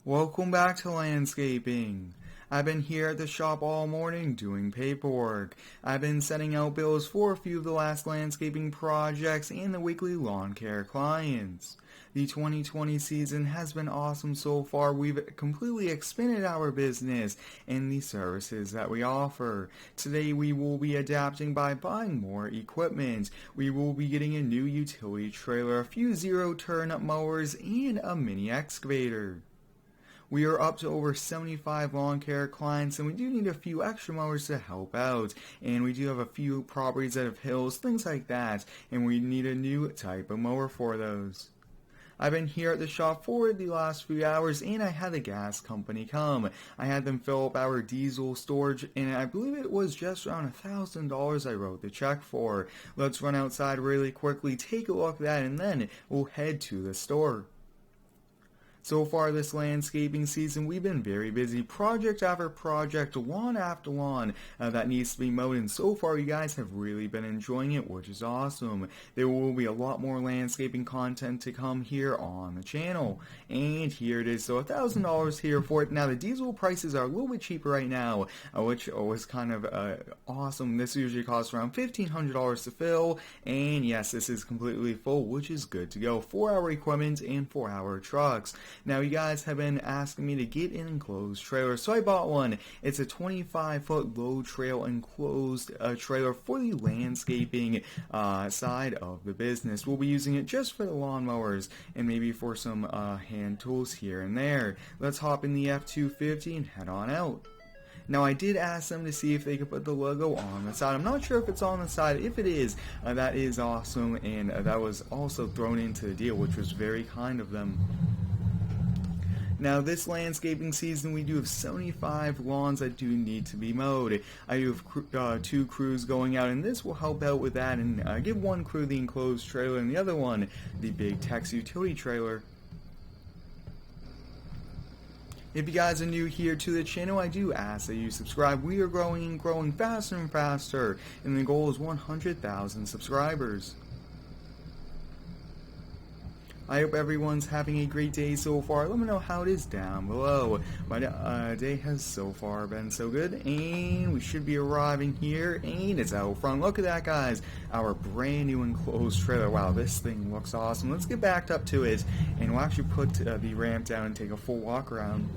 Welcome back to landscaping. I've been here at the shop all morning doing paperwork. I've been sending out bills for a few of the last landscaping projects and the weekly lawn care clients. The 2020 season has been awesome so far. We've completely expanded our business and the services that we offer. Today we will be adapting by buying more equipment. We will be getting a new utility trailer, a few zero-turn mowers, and a mini excavator. We are up to over 75 lawn care clients, and we do need a few extra mowers to help out. And we do have a few properties that have hills, things like that, and we need a new type of mower for those. I've been here at the shop for the last few hours, and I had the gas company come. I had them fill up our diesel storage, and I believe it was just around $1,000 I wrote the check for. Let's run outside really quickly, take a look at that, and then we'll head to the store. So far this landscaping season, we've been very busy, project after project, lawn after lawn that needs to be mowed, and so far you guys have really been enjoying it, which is awesome. There will be a lot more landscaping content to come here on the channel, and here it is. So $1,000 here for it. Now the diesel prices are a little bit cheaper right now, which was kind of awesome. This usually costs around $1,500 to fill, and yes, this is completely full, which is good to go for our equipment and for our trucks. Now you guys have been asking me to get an enclosed trailer, so I bought one. It's a 25-foot low trail enclosed trailer for the landscaping side of the business. We'll be using it just for the lawnmowers and maybe for some hand tools here and there. Let's hop in the F250 and head on out. Now I did ask them to see if they could put the logo on the side. I'm not sure if it's on the side. If it is, that is awesome, and that was also thrown into the deal, which was very kind of them. Now this landscaping season we do have 75 lawns that do need to be mowed. I do have 2 crews going out, and this will help out with that and give one crew the enclosed trailer and the other one the big Tex utility trailer. If you guys are new here to the channel, I do ask that you subscribe. We are growing and growing faster and faster, and the goal is 100,000 subscribers. I hope everyone's having a great day so far. Let me know how it is down below. My day has so far been so good, and we should be arriving here, and it's out front. Look at that, guys. Our brand new enclosed trailer. Wow, this thing looks awesome. Let's get backed up to it, and we'll actually put the ramp down and take a full walk around.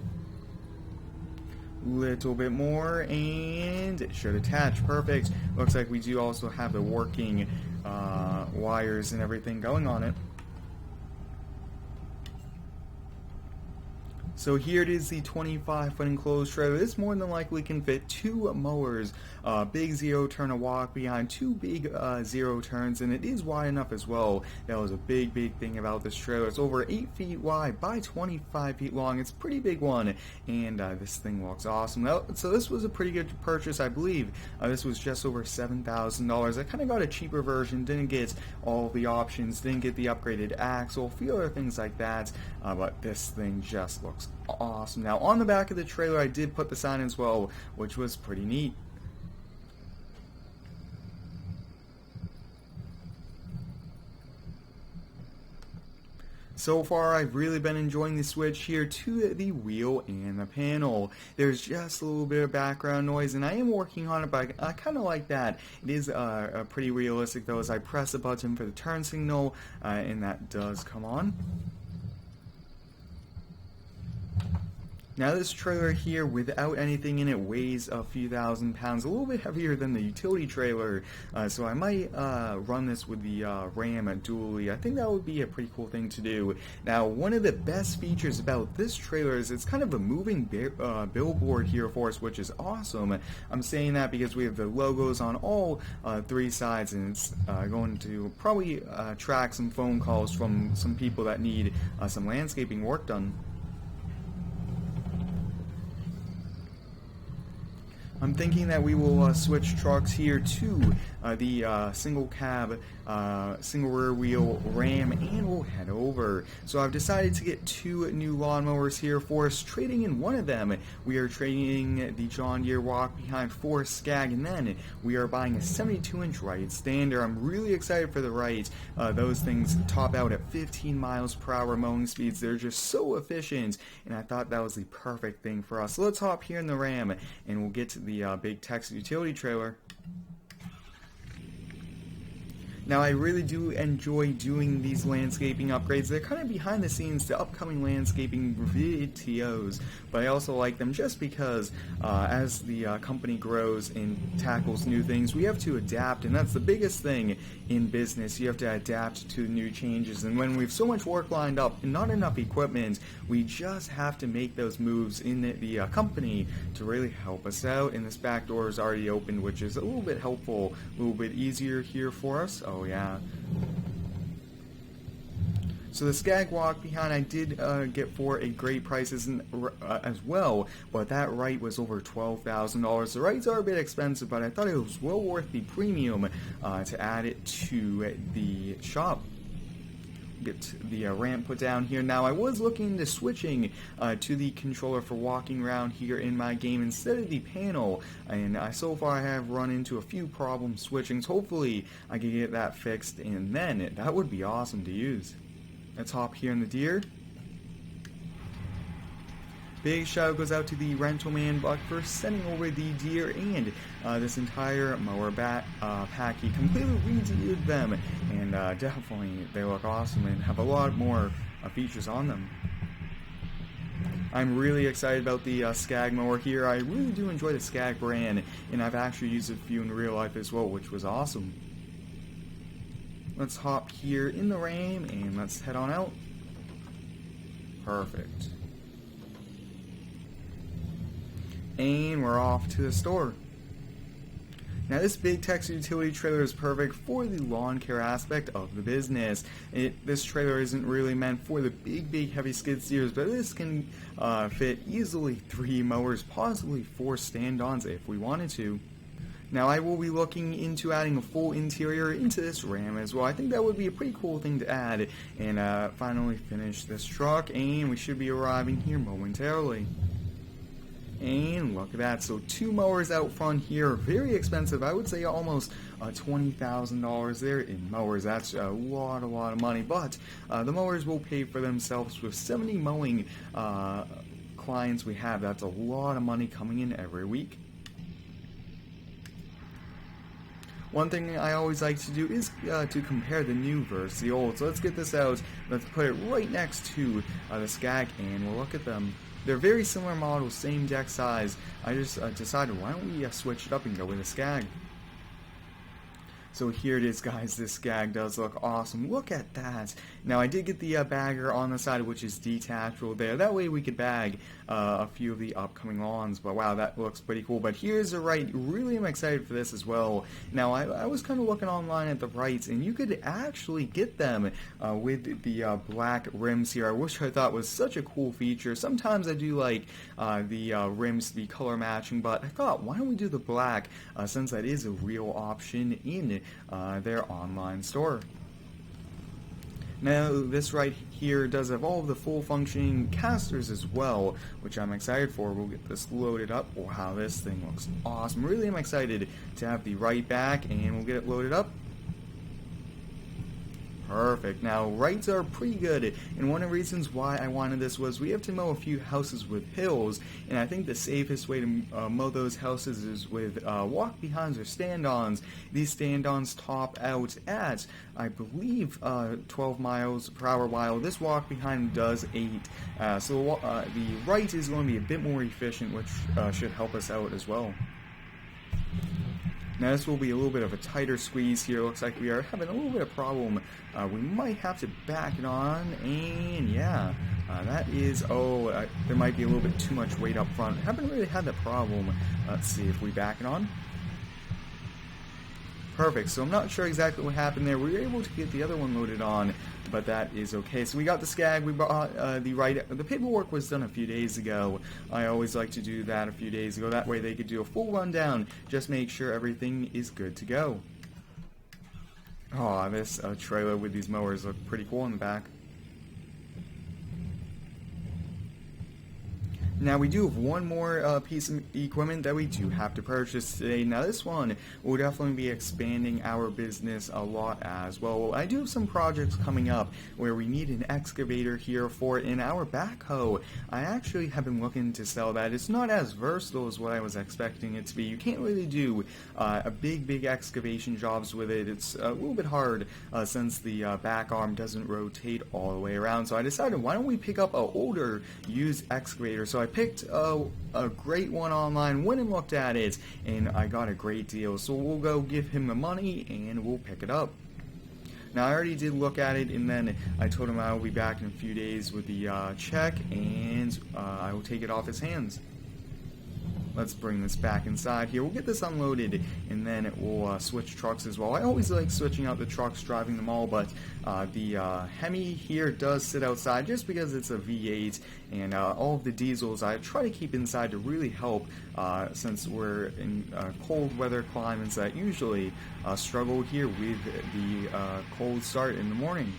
Little bit more, and it should attach. Perfect. Looks like we do also have the working wires and everything going on it. So here it is, the 25-foot enclosed trailer. This more than likely can fit 2 mowers, big zero-turn, a walk behind, 2 big zero-turns, and it is wide enough as well. That was a big thing about this trailer. It's over 8 feet wide by 25 feet long. It's a pretty big one, and this thing looks awesome. So this was a pretty good purchase, I believe. This was just over $7,000. I kind of got a cheaper version, didn't get all the options, didn't get the upgraded axle, a few other things like that, but this thing just looks awesome. Now on the back of the trailer I did put the sign as well, which was pretty neat. So far, I've really been enjoying the switch here to the wheel and the panel. There's just a little bit of background noise, and I am working on it, but I kind of like that. It is pretty realistic, though, as I press the button for the turn signal, and that does come on. Now this trailer here, without anything in it, weighs a few thousand pounds, a little bit heavier than the utility trailer, so I might run this with the Ram dually. I think that would be a pretty cool thing to do. Now one of the best features about this trailer is it's kind of a moving billboard here for us, which is awesome. I'm saying that because we have the logos on all 3 sides, and it's going to probably attract some phone calls from some people that need some landscaping work done. I'm thinking that we will switch trucks here to the single cab, single rear wheel Ram, and we'll head over. So I've decided to get 2 new lawnmowers here for us, trading in one of them. We are trading the John Deere Walkbehind for Scag, and then we are buying a 72-inch Wright stander. I'm really excited for the Wright. Those things top out at 15 miles per hour mowing speeds. They're just so efficient, and I thought that was the perfect thing for us. So let's hop here in the Ram, and we'll get to the big Texas utility trailer. Now, I really do enjoy doing these landscaping upgrades. They're kind of behind the scenes to upcoming landscaping videos, but I also like them just because as the company grows and tackles new things, we have to adapt, and that's the biggest thing in business. You have to adapt to new changes, and when we have so much work lined up and not enough equipment, we just have to make those moves in the company to really help us out. And this back door is already opened, which is a little bit helpful, a little bit easier here for us. Oh yeah. So the Scag Walkbehind I did get for a great price as well, but that Wright was over $12,000. The Wrights are a bit expensive, but I thought it was well worth the premium to add it to the shop. Get the ramp put down here. Now, I was looking into switching to the controller for walking around here in my game instead of the panel, and so far I have run into a few problems switching, so hopefully I can get that fixed, and then that would be awesome to use. Let's hop here in the Deere. Big shout goes out to the rental man Buck for sending over the Deere and this entire mower pack. He completely redid them, and definitely they look awesome and have a lot more features on them. I'm really excited about the Scag mower here. I really do enjoy the Scag brand, and I've actually used a few in real life as well, which was awesome. Let's hop here in the Ram and let's head on out. Perfect. And we're off to the store. Now, this big Texas utility trailer is perfect for the lawn care aspect of the business. This trailer isn't really meant for the big heavy skid steers, but this can fit easily 3 mowers, possibly 4 stand-ons if we wanted to. Now, I will be looking into adding a full interior into this Ram as well. I think that would be a pretty cool thing to add, and finally finish this truck, and we should be arriving here momentarily. And look at that, so 2 mowers out front here, very expensive. I would say almost $20,000 there in mowers. That's a lot of money, but the mowers will pay for themselves with 70 mowing clients we have. That's a lot of money coming in every week. One thing I always like to do is to compare the new versus the old. So let's get this out. Let's put it right next to the Scag, and we'll look at them. They're very similar models, same deck size. I just decided, why don't we switch it up and go with a Scag. So here it is, guys. This Scag does look awesome. Look at that. Now, I did get the bagger on the side, which is detachable there. That way we could bag a few of the upcoming lawns. But wow, that looks pretty cool. But here's the Wright. Really am excited for this as well. Now, I was kind of looking online at the Wrights, and you could actually get them with the black rims here, which I thought was such a cool feature. Sometimes I do like the rims to be color matching, but I thought, why don't we do the black since that is a real option in their online store. Now, this right here does have all of the full functioning casters as well, which I'm excited for. We'll get this loaded up. Wow, this thing looks awesome. Really am excited to have the Wright back, and we'll get it loaded up. Perfect. Now, Wrights are pretty good, and one of the reasons why I wanted this was we have to mow a few houses with hills, and I think the safest way to mow those houses is with walk-behinds or stand-ons. These stand-ons top out at, I believe, 12 miles per hour, while this walk-behind does 8. So the Wright is going to be a bit more efficient, which should help us out as well. Now, this will be a little bit of a tighter squeeze here. Looks like we are having a little bit of problem. We might have to back it on, and yeah, that is, there might be a little bit too much weight up front. Haven't really had that problem. Let's see if we back it on. Perfect. So I'm not sure exactly what happened there. We were able to get the other one loaded on, but that is okay. So we got the Scag, we bought the Wright. The paperwork was done a few days ago. I always like to do that a few days ago. That way they could do a full rundown, just make sure everything is good to go. Oh, this trailer with these mowers look pretty cool in the back. Now we do have one more piece of equipment that we do have to purchase today. Now this one will definitely be expanding our business a lot as well. I do have some projects coming up where we need an excavator here for in our backhoe. I actually have been looking to sell that. It's not as versatile as what I was expecting it to be. You can't really do a big excavation jobs with it. It's a little bit hard since the back arm doesn't rotate all the way around. So I decided, why don't we pick up an older used excavator? So I picked a great one online, went and looked at it, and I got a great deal. So we'll go give him the money and we'll pick it up. Now I already did look at it, and then I told him I'll be back in a few days with the check, and I will take it off his hands. Let's bring this back inside here. We'll get this unloaded, and then we'll switch trucks as well. I always like switching out the trucks, driving them all, but the Hemi here does sit outside just because it's a V8, and all of the diesels I try to keep inside to really help since we're in cold weather climates that usually struggle here with the cold start in the morning.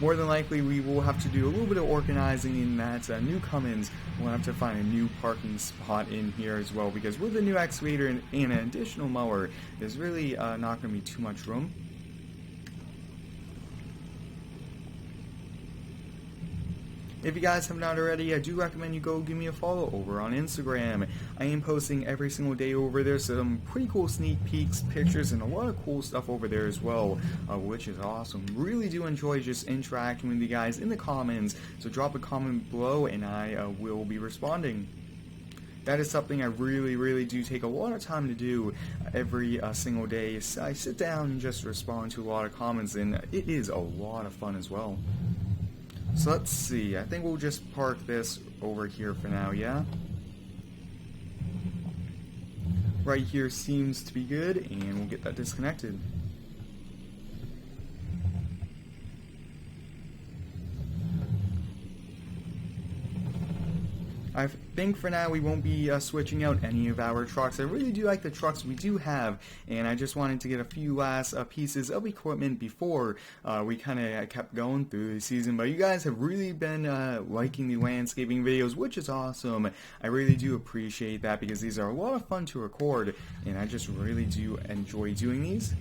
More than likely, we will have to do a little bit of organizing in that new Cummins. We'll have to find a new parking spot in here as well, because with the new excavator and an additional mower, there's really not going to be too much room. If you guys have not already, I do recommend you go give me a follow over on Instagram. I am posting every single day over there, so some pretty cool sneak peeks, pictures, and a lot of cool stuff over there as well, which is awesome. Really do enjoy just interacting with you guys in the comments, so drop a comment below and I will be responding. That is something I really do take a lot of time to do every single day. So I sit down and just respond to a lot of comments, and it is a lot of fun as well. So let's see, I think we'll just park this over here for now, yeah? Right here seems to be good, and we'll get that disconnected. I think for now we won't be switching out any of our trucks. I really do like the trucks we do have, and I just wanted to get a few last pieces of equipment before we kind of kept going through the season. But you guys have really been liking the landscaping videos, which is awesome. I really do appreciate that, because these are a lot of fun to record, and I just really do enjoy doing these.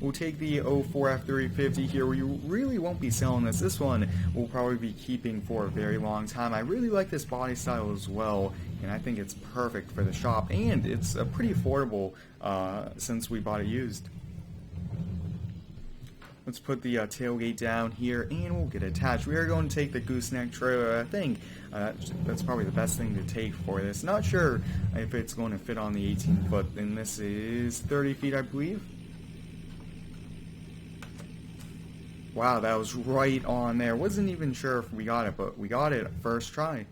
We'll take the 04 F350 here. We really won't be selling this. This one we'll probably be keeping for a very long time. I really like this body style as well, and I think it's perfect for the shop, and it's pretty affordable since we bought it used. Let's put the tailgate down here, and we'll get attached. We are going to take the gooseneck trailer. I think that's probably the best thing to take for this. Not sure if it's going to fit on the 18-foot, and this is 30 feet, I believe. Wow, that was right on there. Wasn't even sure if we got it, but we got it first try.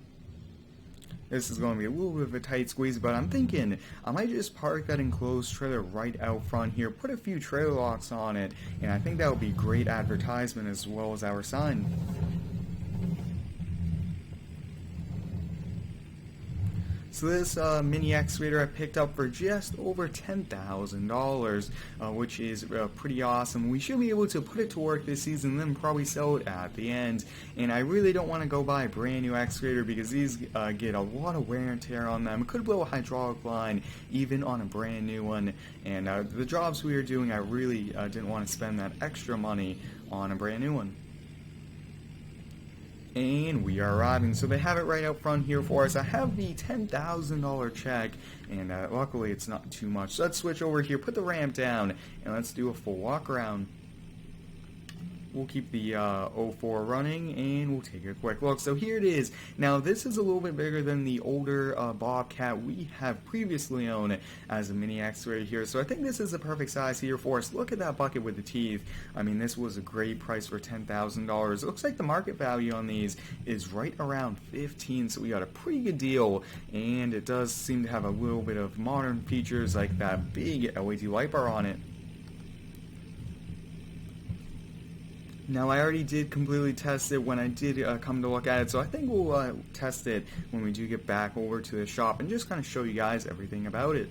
This is going to be a little bit of a tight squeeze, but I'm thinking I might just park that enclosed trailer right out front here, put a few trailer locks on it, and I think that would be great advertisement as well as our sign. So this mini excavator I picked up for just over $10,000, which is pretty awesome. We should be able to put it to work this season and then probably sell it at the end. And I really don't want to go buy a brand new excavator, because these get a lot of wear and tear on them. Could blow a hydraulic line even on a brand new one. And the jobs we are doing, I really didn't want to spend that extra money on a brand new one. And we are arriving. So they have it right out front here for us. I have the $10,000 check, and luckily it's not too much. So let's switch over here, put the ramp down, and let's do a full walk around. We'll keep the 04 running, and we'll take a quick look. So here it is. Now this is a little bit bigger than the older Bobcat we have previously owned as a mini excavator here. So I think this is the perfect size here for us. Look at that bucket with the teeth. I mean, this was a great price for $10,000. It looks like the market value on these is right around 15, so we got a pretty good deal. And it does seem to have a little bit of modern features like that big LED light bar on it. Now I already did completely test it when I did come to look at it, so I think we'll test it when we do get back over to the shop and just kind of show you guys everything about it.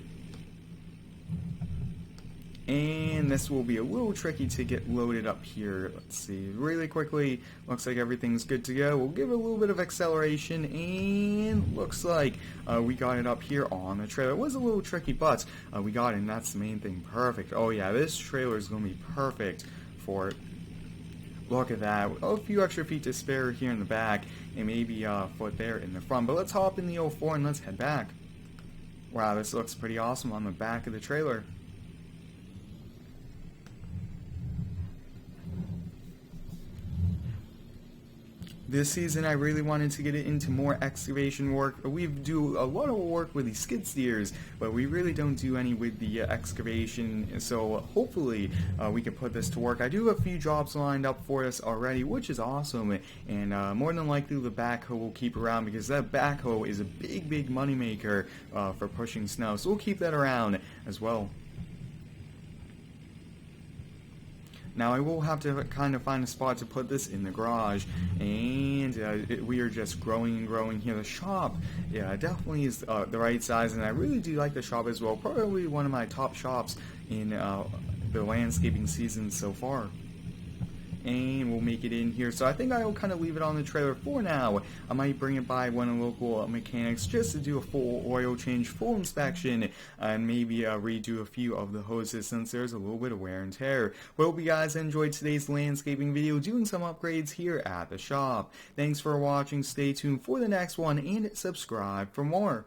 And this will be a little tricky to get loaded up here. Let's see, really quickly, looks like everything's good to go. We'll give it a little bit of acceleration, and looks like we got it up here on the trailer. It was a little tricky, but we got it, and that's the main thing. Perfect. Oh yeah, this trailer is going to be perfect for it. Look at that. A few extra feet to spare here in the back, and maybe a foot there in the front. But let's hop in the 04 and let's head back. Wow, this looks pretty awesome on the back of the trailer. This season I really wanted to get into more excavation work. We do a lot of work with the skid steers, but we really don't do any with the excavation, so hopefully we can put this to work. I do have a few jobs lined up for us already, which is awesome, and more than likely the backhoe will keep around, because that backhoe is a big money maker for pushing snow, so we'll keep that around as well. Now I will have to kind of find a spot to put this in the garage, and we are just growing and growing here. The shop, yeah, definitely is the right size, and I really do like the shop as well. Probably one of my top shops in the landscaping season so far. And we'll make it in here. So I think I will kind of leave it on the trailer for now. I might bring it by one of the local mechanics just to do a full oil change, full inspection, and maybe redo a few of the hoses since there's a little bit of wear and tear. Well, hope you guys enjoyed today's landscaping video, doing some upgrades here at the shop. Thanks for watching. Stay tuned for the next one and subscribe for more.